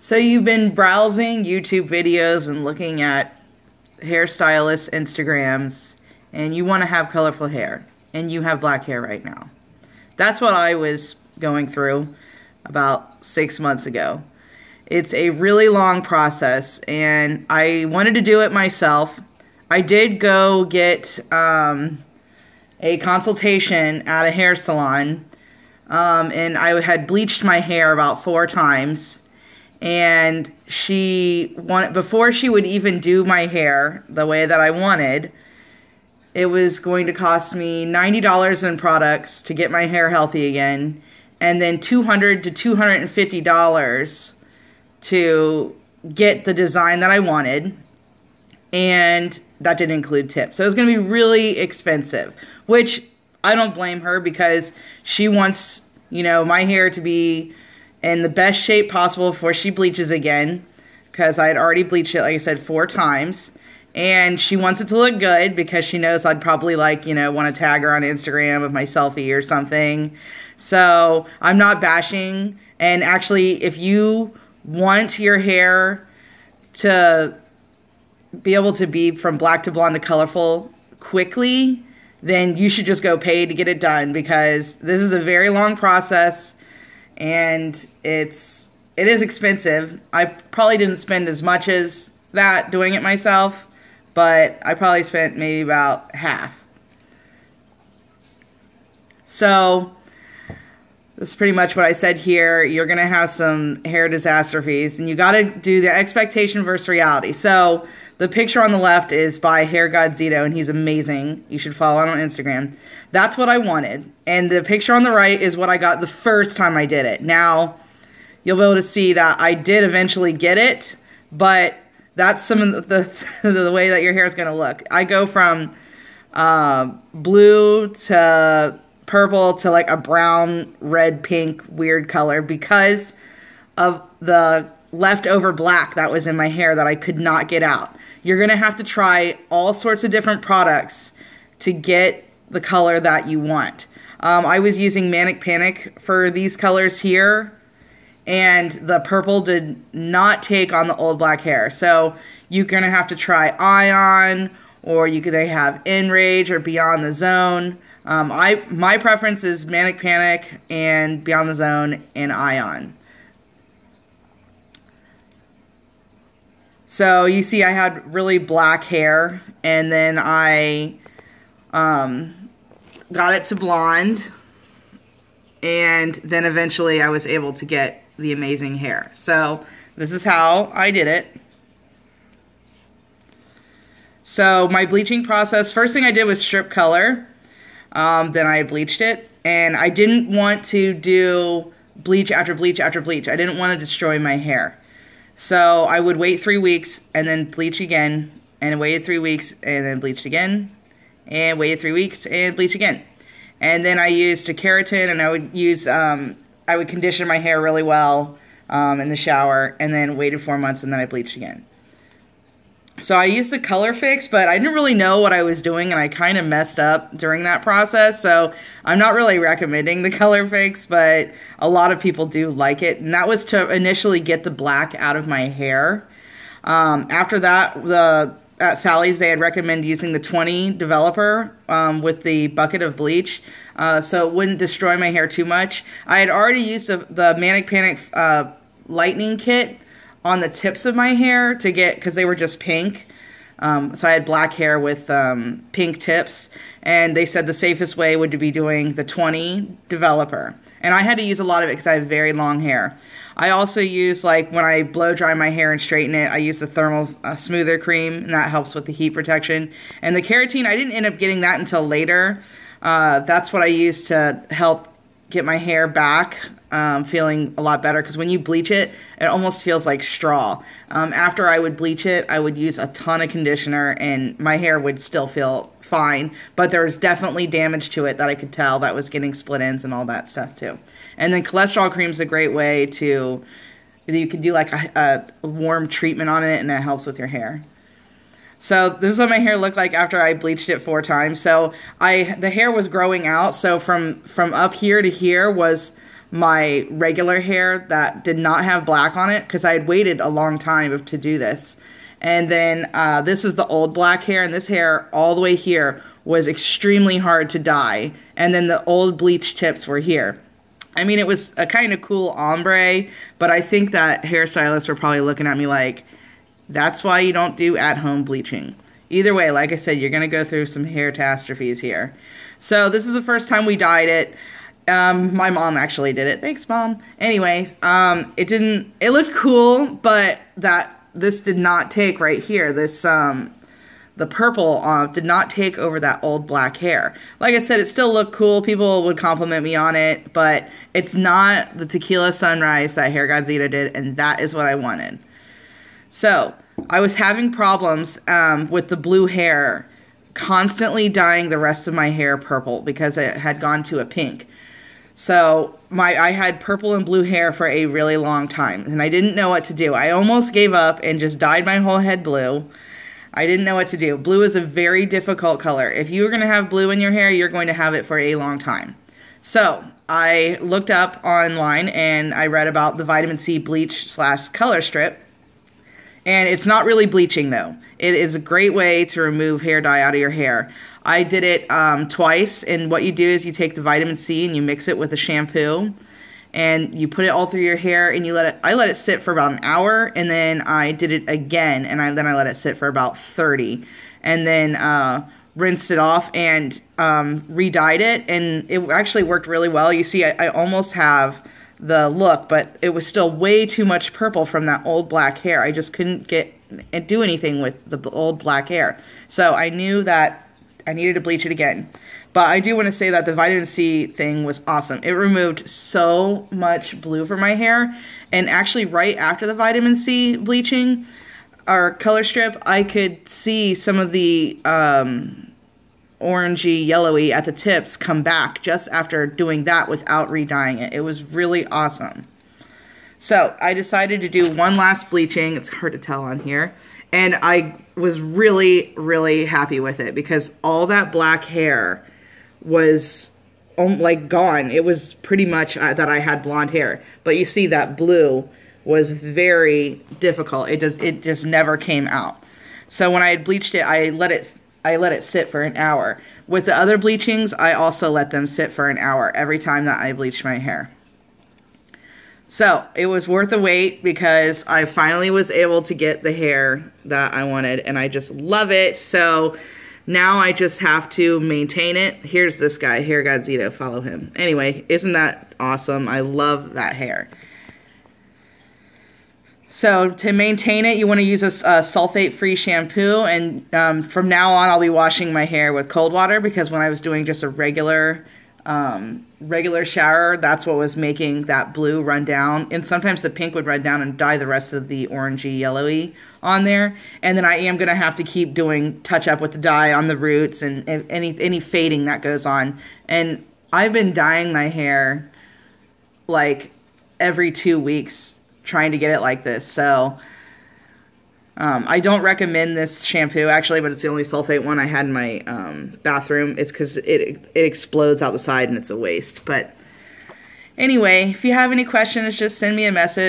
So you've been browsing YouTube videos and looking at hairstylists' Instagrams, and you want to have colorful hair, and you have black hair right now. That's what I was going through about 6 months ago. It's a really long process, and I wanted to do it myself. I did go get a consultation at a hair salon, and I had bleached my hair about 4 times. And before she would even do my hair the way that I wanted, it was going to cost me $90 in products to get my hair healthy again, and then $200 to $250 to get the design that I wanted, and that didn't include tips. So it was going to be really expensive, which I don't blame her, because she wants, my hair to be in the best shape possible before she bleaches again, because I had already bleached it, like I said, 4 times. And she wants it to look good because she knows I'd probably want to tag her on Instagram with my selfie or something. So I'm not bashing. And actually, if you want your hair to be able to be from black to blonde to colorful quickly, then you should just go pay to get it done, because this is a very long process. And it is expensive. I probably didn't spend as much as that doing it myself, but I probably spent maybe about half. So this is pretty much what I said here. You're going to have some hair disastrophes, and you got to do the expectation versus reality. So the picture on the left is by Hair God Zito, and he's amazing. You should follow him on Instagram. That's what I wanted. And the picture on the right is what I got the first time I did it. Now, you'll be able to see that I did eventually get it, but that's some of the way that your hair is going to look. I go from blue to purple to like a brown, red, pink, weird color because of the leftover black that was in my hair that I could not get out. You're going to have to try all sorts of different products to get the color that you want. I was using Manic Panic for these colors here, and the purple did not take on the old black hair. So you're going to have to try Ion, or they have Enrage or Beyond the Zone. My preference is Manic Panic and Beyond the Zone and Ion. So you see I had really black hair, and then I got it to blonde, and then eventually I was able to get the amazing hair. So this is how I did it. So my bleaching process, first thing I did was strip color. Then I bleached it, and I didn't want to do bleach after bleach after bleach. I didn't want to destroy my hair. So I would wait 3 weeks and then bleach again, and waited 3 weeks and then bleached again, and waited 3 weeks and bleach again. And then I used a keratin, and I would use, I would condition my hair really well in the shower, and then waited 4 months, and then I bleached again. So I used the color fix, but I didn't really know what I was doing, and I kind of messed up during that process. So I'm not really recommending the color fix, but a lot of people do like it. And that was to initially get the black out of my hair. After that, at Sally's, they had recommended using the 20 developer with the bucket of bleach, so it wouldn't destroy my hair too much. I had already used the Manic Panic lightning kit on the tips of my hair because they were just pink. So I had black hair with pink tips, and they said the safest way would be doing the 20 developer. And I had to use a lot of it because I have very long hair. I also use, when I blow dry my hair and straighten it, I use the thermal smoother cream, and that helps with the heat protection. And the keratin, I didn't end up getting that until later. That's what I used to help get my hair back feeling a lot better, because when you bleach it, it almost feels like straw. After I would bleach it, I would use a ton of conditioner, and my hair would still feel fine, but there was definitely damage to it that I could tell that was getting split ends and all that stuff too. And then cholesterol cream is a great way to, you can do like a warm treatment on it, and it helps with your hair. So this is what my hair looked like after I bleached it 4 times. So the hair was growing out. So from up here to here was my regular hair that did not have black on it because I had waited a long time to do this. And then this is the old black hair, and this hair all the way here was extremely hard to dye. And then the old bleach tips were here. I mean, it was a kind of cool ombre, but I think that hairstylists were probably looking at me like, that's why you don't do at-home bleaching. Either way, like I said, you're going to go through some hair catastrophes here. So this is the first time we dyed it. My mom actually did it. Thanks, Mom. Anyways, it looked cool, but this did not take right here. This, the purple did not take over that old black hair. Like I said, it still looked cool. People would compliment me on it, but it's not the Tequila Sunrise that Hair God Zeta did, and that is what I wanted. So I was having problems with the blue hair, constantly dyeing the rest of my hair purple because it had gone to a pink. So I had purple and blue hair for a really long time, and I didn't know what to do. I almost gave up and just dyed my whole head blue. I didn't know what to do. Blue is a very difficult color. If you are going to have blue in your hair, you're going to have it for a long time. So I looked up online and I read about the vitamin C bleach / color strip. And it's not really bleaching though. It is a great way to remove hair dye out of your hair. I did it twice, and what you do is you take the vitamin C and you mix it with a shampoo, and you put it all through your hair, and I let it sit for about an hour, and then I did it again, and then I let it sit for about 30, and then rinsed it off and re-dyed it, and it actually worked really well. You see, I almost have the look, but it was still way too much purple from that old black hair. I just couldn't do anything with the old black hair. So I knew that I needed to bleach it again. But I do want to say that the vitamin C thing was awesome. It removed so much blue from my hair. And actually right after the vitamin C bleaching or color strip, I could see some of the orangey, yellowy at the tips come back just after doing that without re-dyeing it. It was really awesome. So I decided to do one last bleaching. It's hard to tell on here. And I was really, really happy with it because all that black hair was like gone. It was pretty much that I had blonde hair. But you see that blue was very difficult. It just never came out. So when I had bleached it, I let it sit for an hour. With the other bleachings, I also let them sit for an hour every time that I bleached my hair. So it was worth the wait because I finally was able to get the hair that I wanted, and I just love it. So now I just have to maintain it. Here's this guy, Hair God Zeta, follow him. Anyway, isn't that awesome? I love that hair. So to maintain it, you want to use a sulfate-free shampoo, and from now on I'll be washing my hair with cold water because when I was doing just a regular shower, that's what was making that blue run down. And sometimes the pink would run down and dye the rest of the orangey, yellowy on there. And then I am going to have to keep doing touch-up with the dye on the roots and any fading that goes on. And I've been dyeing my hair like every 2 weeks trying to get it like this. So I don't recommend this shampoo actually, but it's the only sulfate one I had in my bathroom. It's because it explodes out the side and it's a waste. But anyway, if you have any questions, just send me a message.